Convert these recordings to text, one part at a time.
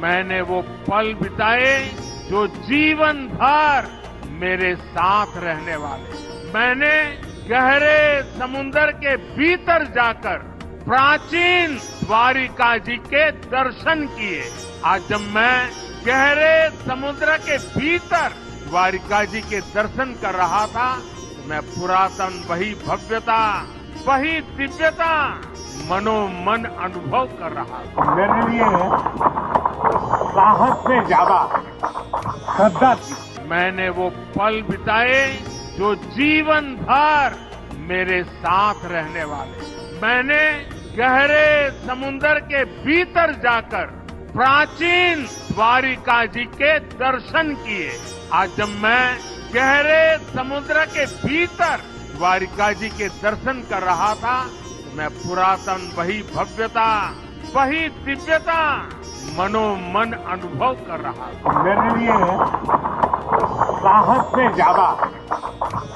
मैंने वो पल बिताए जो जीवन भर मेरे साथ रहने वाले। मैंने गहरे समुंदर के भीतर जाकर प्राचीन द्वारिका जी के दर्शन किए। आज जब मैं गहरे समुद्र के भीतर द्वारिका जी के दर्शन कर रहा था, मैं पुरातन वही भव्यता, वही दिव्यता मनोमन अनुभव कर रहा था। मेरे लिए साहस से ज्यादा श्रद्धा थी। मैंने वो पल बिताए जो जीवन भर मेरे साथ रहने वाले। मैंने गहरे समुंदर के भीतर जाकर प्राचीन द्वारिका जी के दर्शन किए। आज जब मैं गहरे समुद्र के भीतर द्वारिका जी के दर्शन कर रहा था, मैं पुरातन वही भव्यता, वही दिव्यता मनोमन अनुभव कर रहा था। मेरे लिए साहस से ज्यादा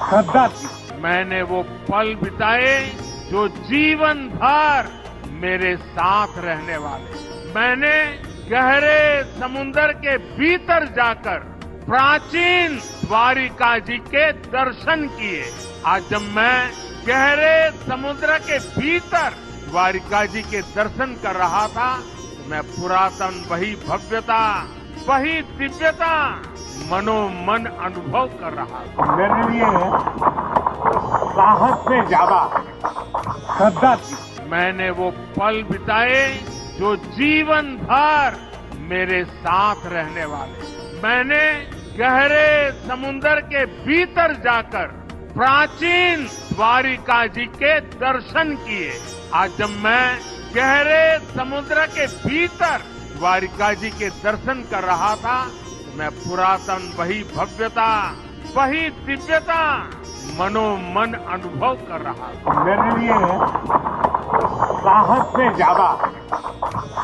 श्रद्धा थी। मैंने वो पल बिताए जो जीवन भर मेरे साथ रहने वाले। मैंने गहरे समुंदर के भीतर जाकर प्राचीन द्वारिका जी के दर्शन किए। आज जब मैं गहरे समुद्र के भीतर द्वारिका जी के दर्शन कर रहा था, मैं पुरातन वही भव्यता, वही दिव्यता मनोमन अनुभव कर रहा था। मेरे लिए साहस से ज्यादा श्रद्धा थी। मैंने वो पल बिताए जो जीवन भर मेरे साथ रहने वाले। मैंने गहरे समुंदर के भीतर जाकर प्राचीन द्वारिका जी के दर्शन किए। आज जब मैं गहरे समुद्र के भीतर द्वारिका जी के दर्शन कर रहा था, मैं पुरातन वही भव्यता, वही दिव्यता मनोमन अनुभव कर रहा था। मेरे लिए साहस से ज्यादा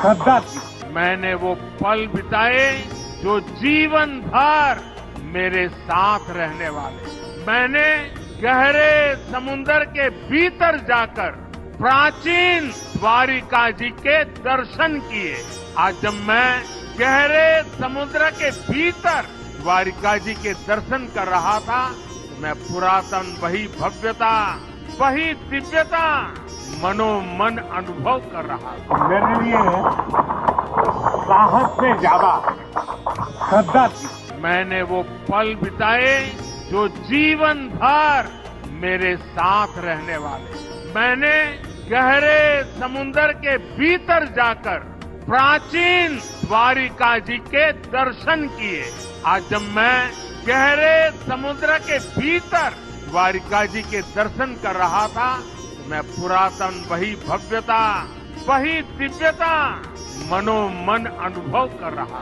श्रद्धा थी। मैंने वो पल बिताए जो जीवन भर मेरे साथ रहने वाले। मैंने गहरे समुंदर के भीतर जाकर प्राचीन द्वारिका जी के दर्शन किए। आज जब मैं गहरे समुद्र के भीतर द्वारिका जी के दर्शन कर रहा था, मैं पुरातन वही भव्यता, वही दिव्यता मनोमन अनुभव कर रहा था। मेरे लिए साहस से ज्यादा श्रद्धा थी। मैंने वो पल बिताए जो जीवन भर मेरे साथ रहने वाले। मैंने गहरे समुंदर के भीतर जाकर प्राचीन द्वारिका जी के दर्शन किए। आज जब मैं गहरे समुद्र के भीतर द्वारिका जी के दर्शन कर रहा था, मैं पुरातन वही भव्यता, वही दिव्यता मनोमन अनुभव कर रहा था।